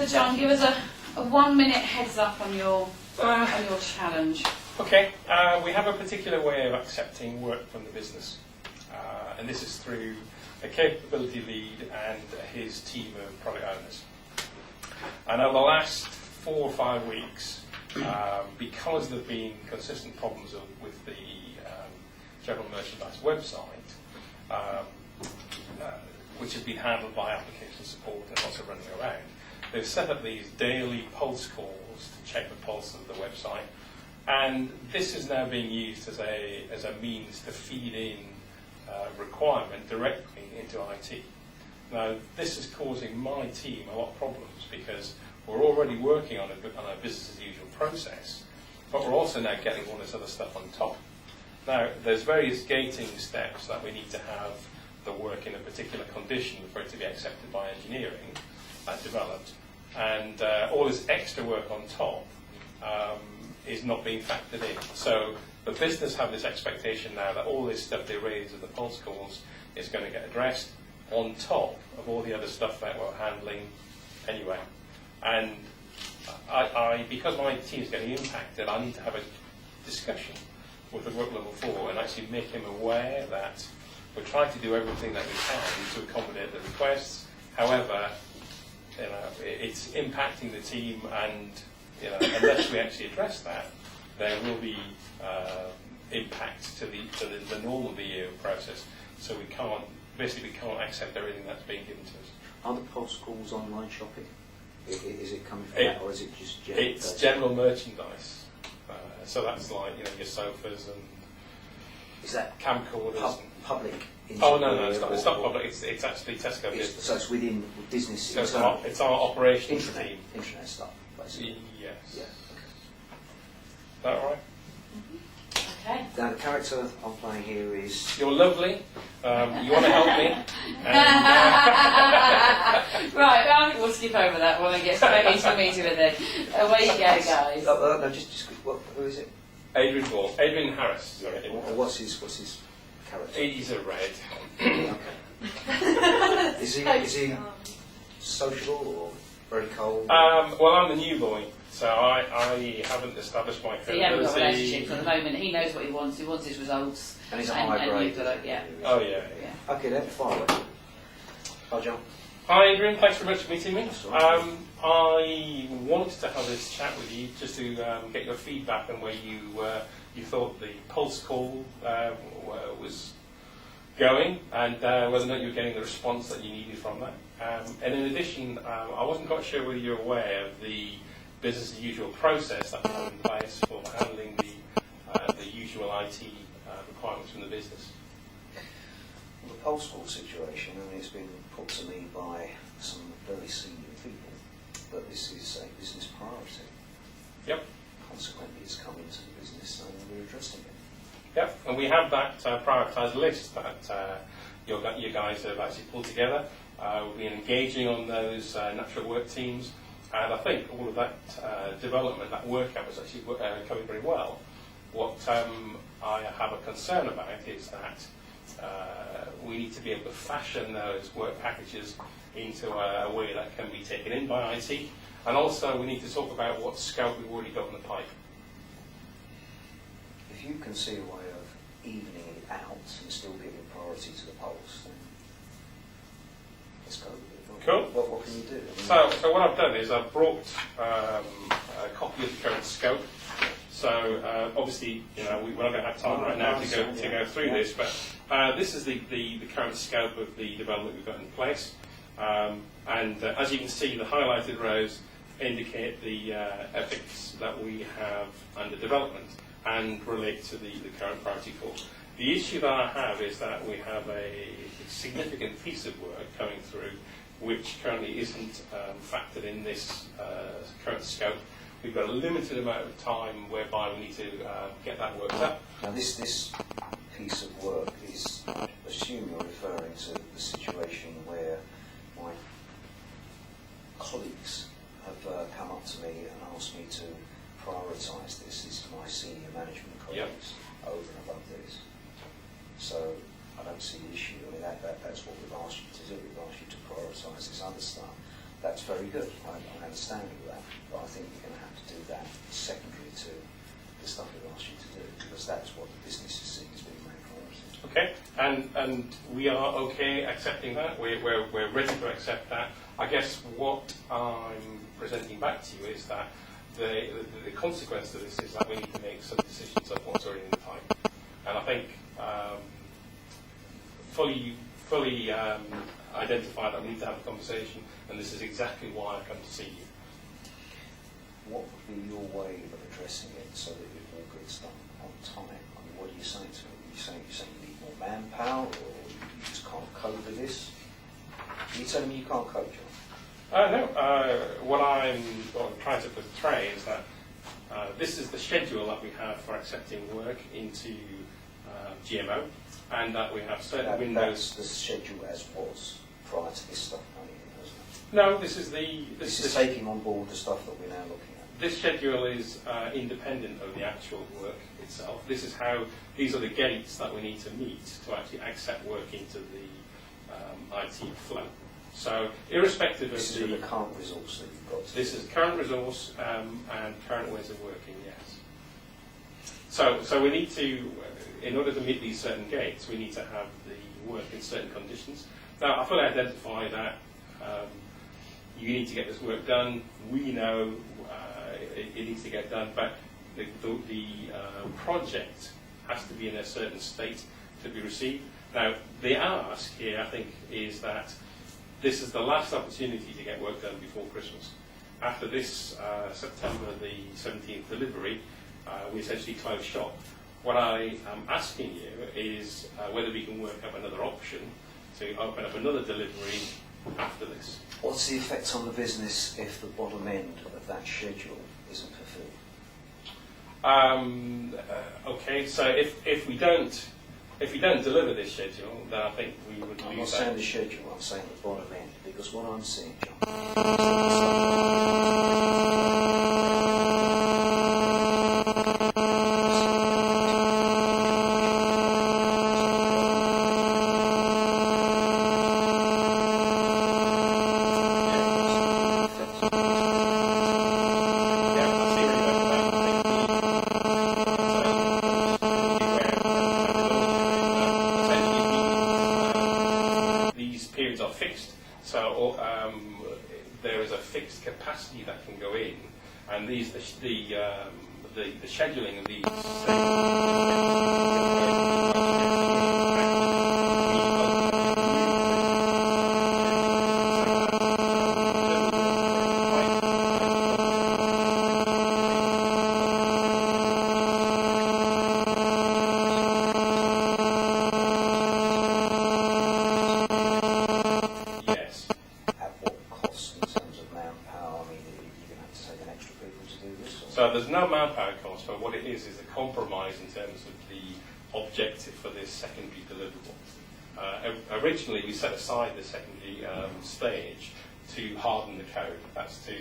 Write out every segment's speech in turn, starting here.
So John, give us a 1 minute heads up on your challenge. Okay, we have a particular way of accepting work from the business, and this is through a capability lead and his team of product owners. And over the last 4 or 5 weeks, because there have been consistent problems with the general merchandise website, which has been handled by application support and also running around, they've set up these daily pulse calls to check the pulse of the website, and this is now being used as a means to feed in requirement directly into IT. Now, this is causing my team a lot of problems because we're already working on a business as usual process, but we're also now getting all this other stuff on top. Now, there's various gating steps that we need to have the work in a particular condition for it to be accepted by engineering and developed, and all this extra work on top is not being factored in. So the business have this expectation now that all this stuff they raise in the pulse calls is going to get addressed on top of all the other stuff that we're handling anyway. And because my team is getting impacted, I need to have a discussion with the work level 4 and actually make him aware that we're trying to do everything that we can to accommodate the requests. However, it's impacting the team, and unless we actually address that, there will be impact to the normal BAU process. So we can't accept everything that's being given to us. Are the pulse calls online shopping? Is it coming from that, or is it just general? It's general merchandise. So that's like your sofas and is that camcorders. Public? Oh no, it's not public. It's actually Tesco business. So it's within business. So it's our operations team. Internet stuff, basically. Yes. Yeah. Is that all right? Okay. Now the character I'm playing here is. You're lovely. You want to help me? Right, I think we'll skip over that one and get straight into the meeting with it. Away you go, guys. No, just who is it? Adrian Harris. Sorry. What's his character? He's a red. Okay. Is he sociable or very cold? Well, I'm the new boy, so I haven't established my So you haven't got a credibility. relationship for the moment. He knows what he wants. He wants his results. And he's a high grade. Yeah. Oh yeah. Okay, then fire away. Hi, John. Hi Adrian, thanks very much for meeting me. That's all right. I wanted to have this chat with you just to get your feedback on where you thought the pulse call was going, and whether or not you were getting the response that you needed from that. And in addition, I wasn't quite sure whether you're aware of the business as usual process that we have in place for handling the usual IT requirements from the business. The pulse call situation, and it's been put to me by some very senior people that this is a business priority. Yep. Consequently, it's come into the business and we're addressing it. Yep, and we have that prioritised list that you guys have actually pulled together. We've been engaging on those natural work teams, and I think all of that development, that workout was actually coming very well. What I have a concern about is that we need to be able to fashion those work packages into a way that can be taken in by IT, and also we need to talk about what scope we've already got in the pipe. If you can see a way of evening it out and still giving priority to the pulse, then let's go with it. Cool. What can you do? So what I've done is I've brought a copy of the current scope. So obviously, we're not going to have time right now to go through this, but this is the current scope of the development we've got in place. And as you can see, the highlighted rows indicate the ethics that we have under development and relate to the current priority call. The issue that I have is that we have a significant piece of work coming through which currently isn't factored in this current scope. We've got a limited amount of time whereby we need to get that worked up. Now this piece of work is, I assume you're referring to the situation where my colleagues have come up to me and asked me to prioritise this. This is my senior management colleagues over and above this. So I don't see the issue. I mean, that's what we've asked you to do. We've asked you to prioritise this other stuff. That's very good. I understand all that, but I think you're going to have to do that secondary to the stuff we've asked you to do, because that's what the business is seeing as being main priority. Okay, and we are okay accepting that. We're ready to accept that. I guess what I'm presenting back to you is that the consequence of this is that we need to make some decisions of what's already in the pipe. And I think fully identify that we need to have a conversation, and this is exactly why I come to see you. What would be your way of addressing it so that it all gets done on time? I mean, what are you saying to me? Are you saying you need more manpower, or you just can't cope with this? Are you telling me you can't cope, John? No. What I'm trying to portray is that this is the schedule that we have for accepting work into GMO, and that we have certain windows. That's the schedule as was prior to this stuff coming in, isn't it? No, this is the. This is taking on board the stuff that we're now looking at. This schedule is independent of the actual work itself. These are the gates that we need to meet to actually accept work into the IT flow. So, irrespective of this is the current resource that you've got. This is current resource and current ways of working. Yes. So we need to, in order to meet these certain gates, we need to have the work in certain conditions. Now, I fully identify that you need to get this work done. We know it needs to get done, but the project has to be in a certain state to be received. Now, the ask here, I think, is that this is the last opportunity to get work done before Christmas. After this September the 17th delivery, we essentially close shop. What I am asking you is whether we can work up another option to open up another delivery after this. What's the effect on the business if the bottom end of that schedule isn't fulfilled? Okay, so if we don't deliver this schedule, then I think we would lose that. I'm not saying the schedule, I'm saying the bottom end, because what I'm seeing, John, capacity that can go in, and the scheduling of these. So there's no manpower cost, but what it is a compromise in terms of the objective for this secondary deliverable. Originally, we set aside the secondary stage to harden the code. That's to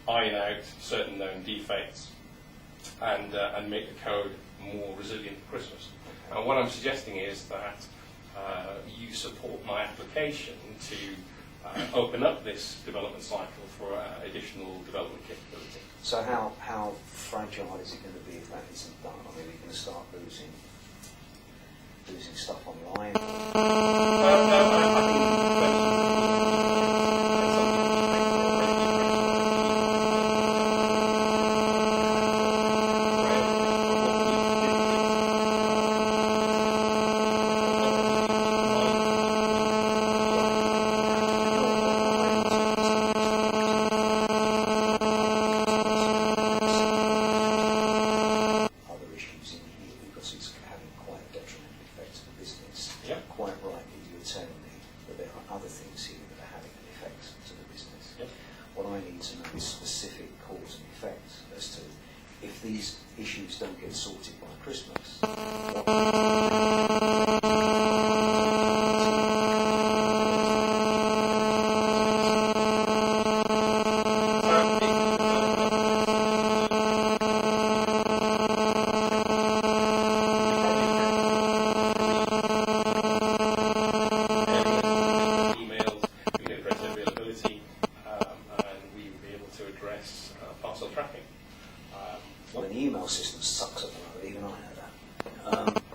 iron out certain known defects and make the code more resilient to Christmas. And what I'm suggesting is that you support my application to open up this development cycle for additional development capability. So how fragile is it going to be if that isn't done? I mean, are you going to start losing stuff online?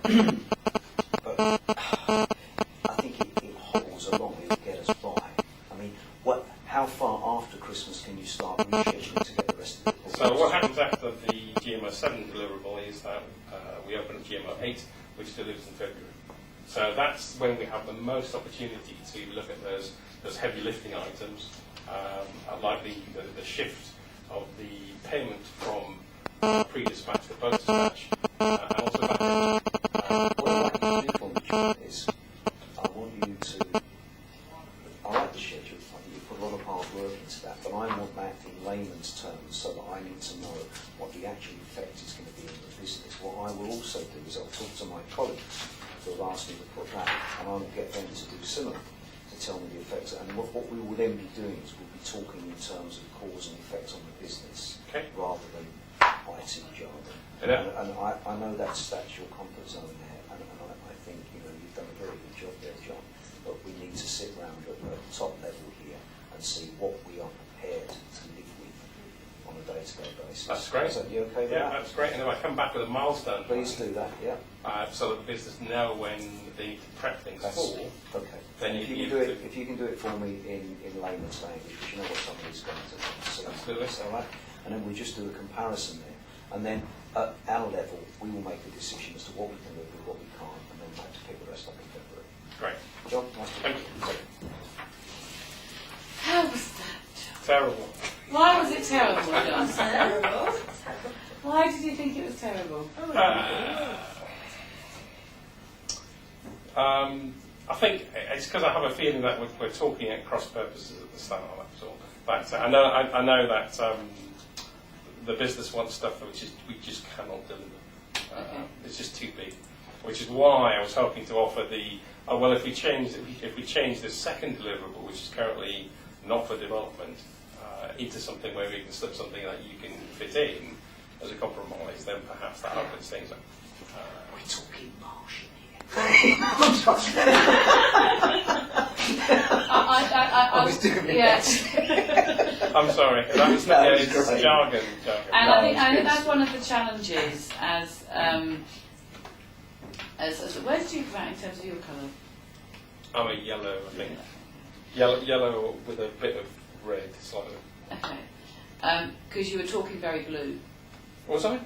But I think it hobbles along, it'll get us by. I mean, how far after Christmas can you start rescheduling to get the rest of the reports? So what happens after the GMO 7 deliverable is that we open up GMO 8, which delivers in February. So that's when we have the most opportunity to look at those heavy lifting items, like the shift of the payment from pre-dispatch to post-dispatch, and also back. What I'd like you to do for me, John, is I want you to, I like the schedule, I think you put a lot of hard work into that, but I want that in layman's terms so that I need to know what the actual effect is going to be in the business. What I will also do is I'll talk to my colleagues who have asked me to put that, and I will get them to do similar, to tell me the effects. And what we will then be doing is we'll be talking in terms of cause and effect on the business, Okay. rather than IT jargon. Yeah. And I know that's your comfort zone there, and I think you've done a very good job there, John. But we need to sit round at the top level here and see what we are prepared to live with on a day-to-day basis. That's great. Is that you okay with Yeah, that? that's great. And then I come back with a milestone. Please do that, yeah. So that the business know when they need to prep things for. Okay. Then If you can do it for me in layman's language, because you know what somebody's going to see. Absolutely. All right. And then we just do a comparison there, and then at our level we will make a decision as to what we can live with, what we can't, and then we'll have to pick the rest up in February. Great. John, nice to Thank meet you. you. How was that? Terrible. Why was it terrible, John? Terrible. Why did you think it was terrible? I think it's because I have a feeling that we're talking at cross purposes at the start. That's all. But I know that the business wants stuff which we just cannot deliver. Okay. It's just too big, which is why I was hoping to offer if we change the second deliverable, which is currently not for development, into something where we can slip something that you can fit in as a compromise, then perhaps that opens things up. We're talking Martian I was doing it. Yeah. I'm sorry, that was That was it's great. jargon. And I think that's one of the challenges as where did you come out in terms of your colour? I'm a yellow, I think. Yellow with a bit of red, slightly. Okay. Because you were talking very blue Was I?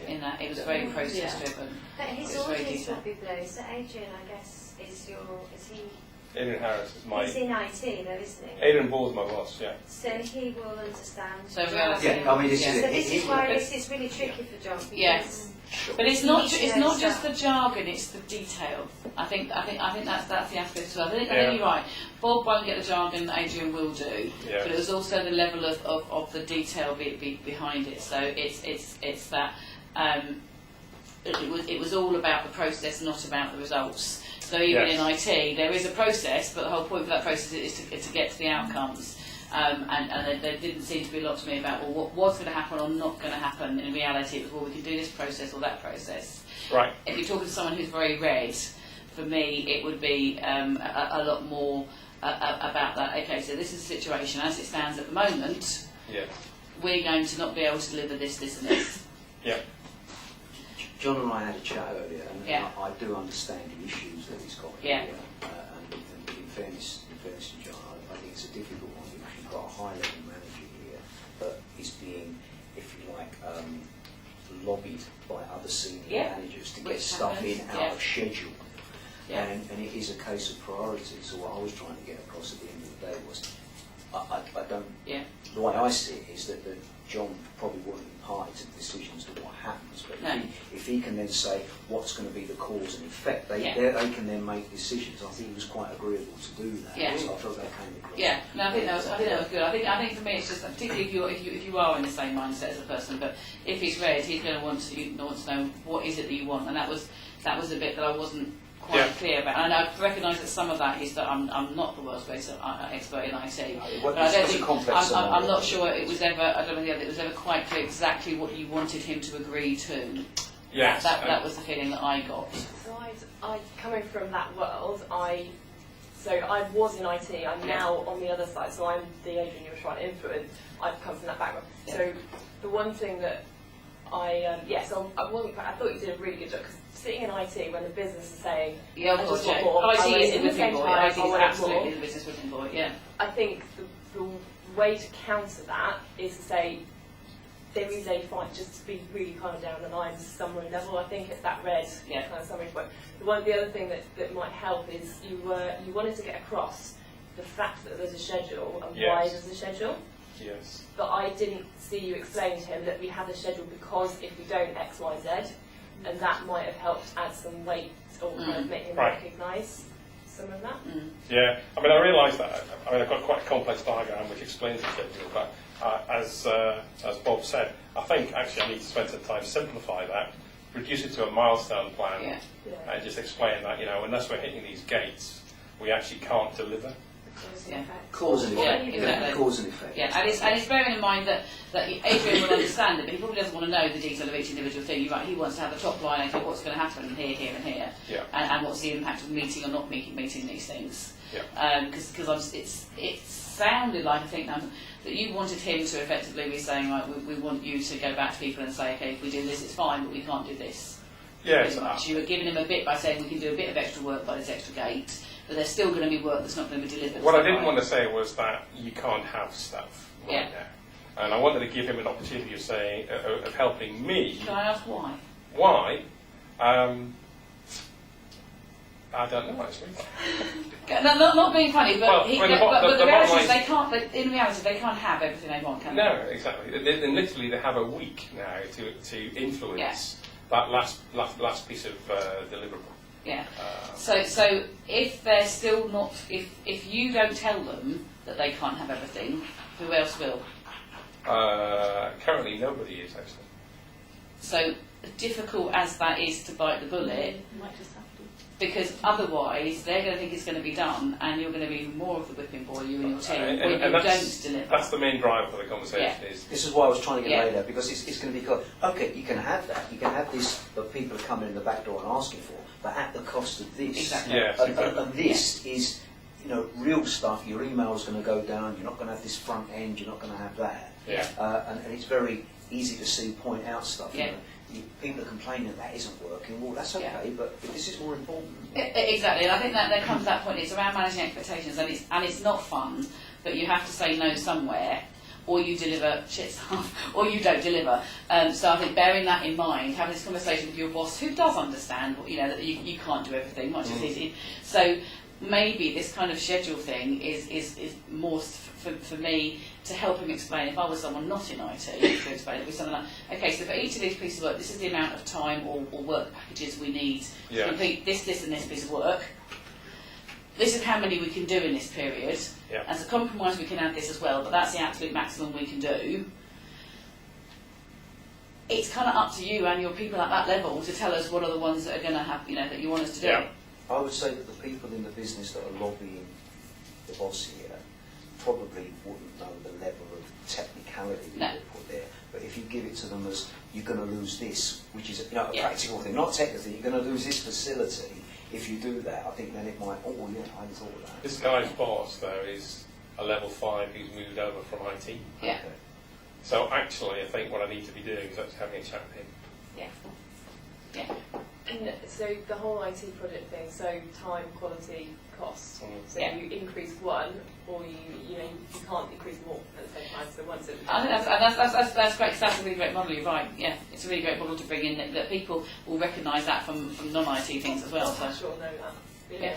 in that. It was very process driven. But his It's very audience detailed. will be blue. So Adrian, I guess, is he? Adrian Harris is my. He's in IT though, isn't he? Adrian Ball's my boss, yeah. So he will understand. So jargon. Yeah, I mean, this Yeah. is So it. this is why it's really tricky for John. Because Yes. But it's not just the jargon; it's the detail. I think that's the aspect as well. I think you're right. Bob won't get the jargon; Adrian will do. Yeah. But it was also the level of the detail behind it. So it's that it was all about the process, not about the results. So even in IT, there is a process, but the whole point of that process is to get to the outcomes. And there didn't seem to be a lot to me about what was going to happen or not going to happen. In reality, it was, we can do this process or that process. Right. If you're talking to someone who's very red, for me, it would be a lot more about that. Okay, so this is the situation as it stands at the moment. Yeah. We're going to not be able to deliver this, this, and this. Yeah. John and I had a chat earlier, and Yeah. I do understand the issues that he's got Yeah. here. And in fairness to John, I think it's a difficult one because you've got a high-level manager here that is being, if you like, lobbied by other senior managers to get Which stuff happens, in out of schedule. Yeah. And it is a case of priority. So what I was trying to get across at the end of the day was, I don't. Yeah. The way I see it is that John probably wouldn't be party to the decisions to what happens, but No. if he can then say what's going to be the cause and effect, they can then make decisions. I think he was quite agreeable to do that. Yeah. So I felt that came across. Yeah, no, I think that was good. I think for me it's just particularly if you are in the same mindset as a person, but if he's red, he's going to want to know what is it that you want, and that was a bit that I wasn't quite clear about. And I recognise that some of that is that I'm not the world's greatest expert in IT, but I don't think I'm not sure it was ever. I don't think it was ever quite clear exactly what you wanted him to agree to. Yes. That was the feeling that I got. So I coming from that world, I was in IT, I'm now on the other side, so I'm the Adrian you were trying to influence. I've come from that background. Yeah. So the one thing that so I wasn't. I thought you did a really good job because sitting in IT when the business is saying, Yeah, of I course. just Yeah. want more, I IT want is it the in the whipping same boy. time, IT I is want it absolutely more. the business whipping boy. Yeah. I think the way to counter that is to say there is a fight, just to be really kind of down the line summary level. I think it's that red Yeah. kind of summary point. The other thing that might help is you wanted to get across the fact that there's a schedule and why Yes. there's a schedule. Yes. But I didn't see you explain to him that we have a schedule because if we don't X, Y, Z, and that might have helped add some weight or kind of make him Right. recognise some of that. Yeah, I mean, I realise that. I mean, I've got quite a complex diagram which explains the schedule, but as Bob said, I think actually I need to spend some time to simplify that, reduce it to a milestone plan, Yeah. Yeah. and just explain that, unless we're hitting these gates, we actually can't deliver. Yeah. Cause and Yeah, effect. exactly. Cause and effect. Yeah, and it's bearing in mind that Adrian will understand it, but he probably doesn't want to know the detail of each individual thing. You're right, he wants to have a top line, okay, what's going to happen here, here, and here, Yeah. and what's the impact of meeting or not meeting these things. Yeah. Because it sounded like, I think, that you wanted him to effectively be saying, right, we want you to go back to people and say, okay, if we do this, it's fine, but we can't do this. Yes. Pretty much. You were giving him a bit by saying we can do a bit of extra work by this extra gate, but there's still going to be work that's not going to be delivered. What I didn't want to say was that you can't have stuff right Yeah. now. And I wanted to give him an opportunity of saying, of helping me. Can I ask why? Why? I don't know actually. No, not being funny, but, Well, he, when the but, bo- but the the reality bottom is line- they can't. But in reality, they can't have everything they want, can they? No, exactly. They literally they have a week now to influence that last piece of deliverable. Yeah. So if they're still not, if you don't tell them that they can't have everything, who else will? Currently, nobody is actually. So difficult as that is to bite the bullet, You might just have to. because otherwise they're going to think it's going to be done, and you're going to be more of the whipping boy, you and your team, when you don't deliver. That's the main driver for the conversation. Is This is why I was trying to get Yeah. laid out, because it's going to be called, okay, you can have that, you can have this that people are coming in the back door and asking for, but at the cost of this. Exactly. Yes, And, exactly. and this is, real stuff. Your email's going to go down. You're not going to have this front end. You're not going to have that. Yeah. And it's very easy to see, point out stuff. Yeah. People are complaining that isn't working. Well, that's okay, Yeah. but this is more important. Exactly, and I think that there comes that point. It's around managing expectations, and it's not fun, but you have to say no somewhere, or you deliver shit stuff, or you don't deliver. So I think bearing that in mind, having this conversation with your boss, who does understand, that you can't do everything, much as it is. So maybe this kind of schedule thing is more for me to help him explain. If I was someone not in IT, to explain it with something like, okay, so for each of these pieces of work, this is the amount of time or work packages we need Yeah. to complete this and this piece of work. This is how many we can do in this period. Yeah. As a compromise, we can add this as well, but that's the absolute maximum we can do. It's kind of up to you and your people at that level to tell us what are the ones that are going to have, that you want us to do. Yeah. I would say that the people in the business that are lobbying the boss here probably wouldn't know the level of technicality No. that they put there. But if you give it to them as you're going to lose this, which is a Yeah. practical thing, not technically, you're going to lose this facility. If you do that, I think then it might. Oh yeah, I hadn't thought of that. This guy's boss, though, is a level 5 who's moved over from IT. Yeah. Okay. So actually, I think what I need to be doing is actually having a chat with him. Yeah. Yeah. And so the whole IT project thing, so time, quality, cost. So Yeah. you increase one, or you can't increase more at the same time. So once it. I think that's great, 'cause that's a really great model, you're right. Yeah, it's a really great model to bring in that people will recognise that from non-IT things as well. I So. sure know that. Yeah.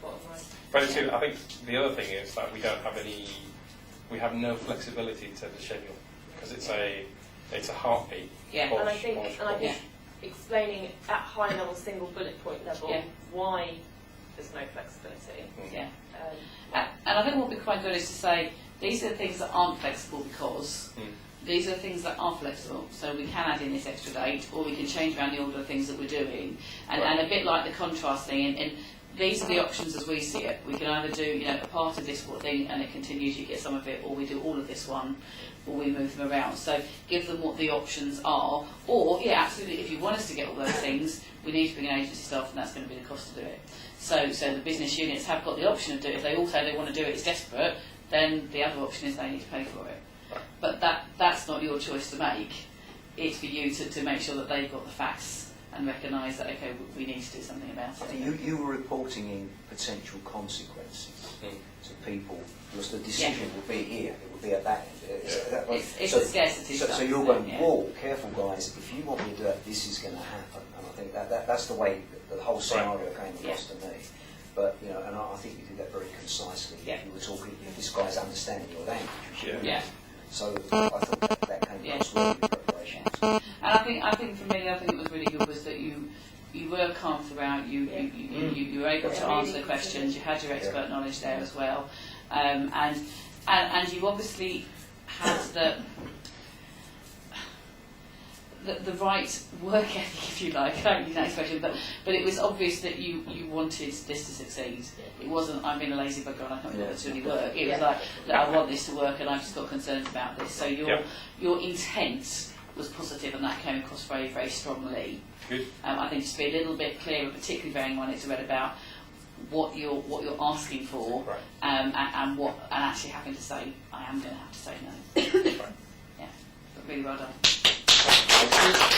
Bottom line. But you see, I think the other thing is that we have no flexibility to the schedule because it's a heartbeat. Yeah. And I think Yeah. explaining at high level, single bullet point level, Yeah. why there's no flexibility. Yeah. Um, And I think what would be quite good is to say these are the things that aren't flexible because these are the things that are flexible. So we can add in this extra date, or we can change around the order of things that we're doing, and a bit like the contrast thing. And these are the options as we see it. We can either do a part of this thing and it continues, you get some of it, or we do all of this one, or we move them around. So give them what the options are. Or absolutely, if you want us to get all those things, we need to bring in agency staff, and that's going to be the cost to do it. So the business units have got the option of doing it. If they all say they want to do it, it's desperate, then the other option is they need to pay for it. But that's not your choice to make. it's for you to make sure that they've got the facts and recognise that, okay, we need to do something about I it. think you were reporting in potential consequences to people, because the decision will be here, it will be at that end. It's a scarcity So stuff, you're isn't going, it? Yeah. whoa, careful guys, if you want me to do that, this is going to happen. And I think that's the way the whole scenario came across to me. But, you know, and I think you did that very concisely. Yeah. You were talking, this guy's understanding your language. which you Yeah. So I thought that came across well in your preparations. And I think for me, the other thing that was really good was that you were calm throughout. You were able to answer the questions. You had your expert knowledge there as well, and you obviously had the right work ethic, if you like. I don't use that expression, but it was obvious that you wanted this to succeed. It wasn't, I'm being a lazy bugger and I can't bother to really work. It was like, look, I want this to work and I've just got concerns about this. So your intent was positive, and that came across very, very strongly. Good. I think just to be a little bit clearer, particularly bearing in mind it's read about what you're asking for, Right. and actually having to say, I am going to have to say no. Right. Yeah, but really well done. Thank you.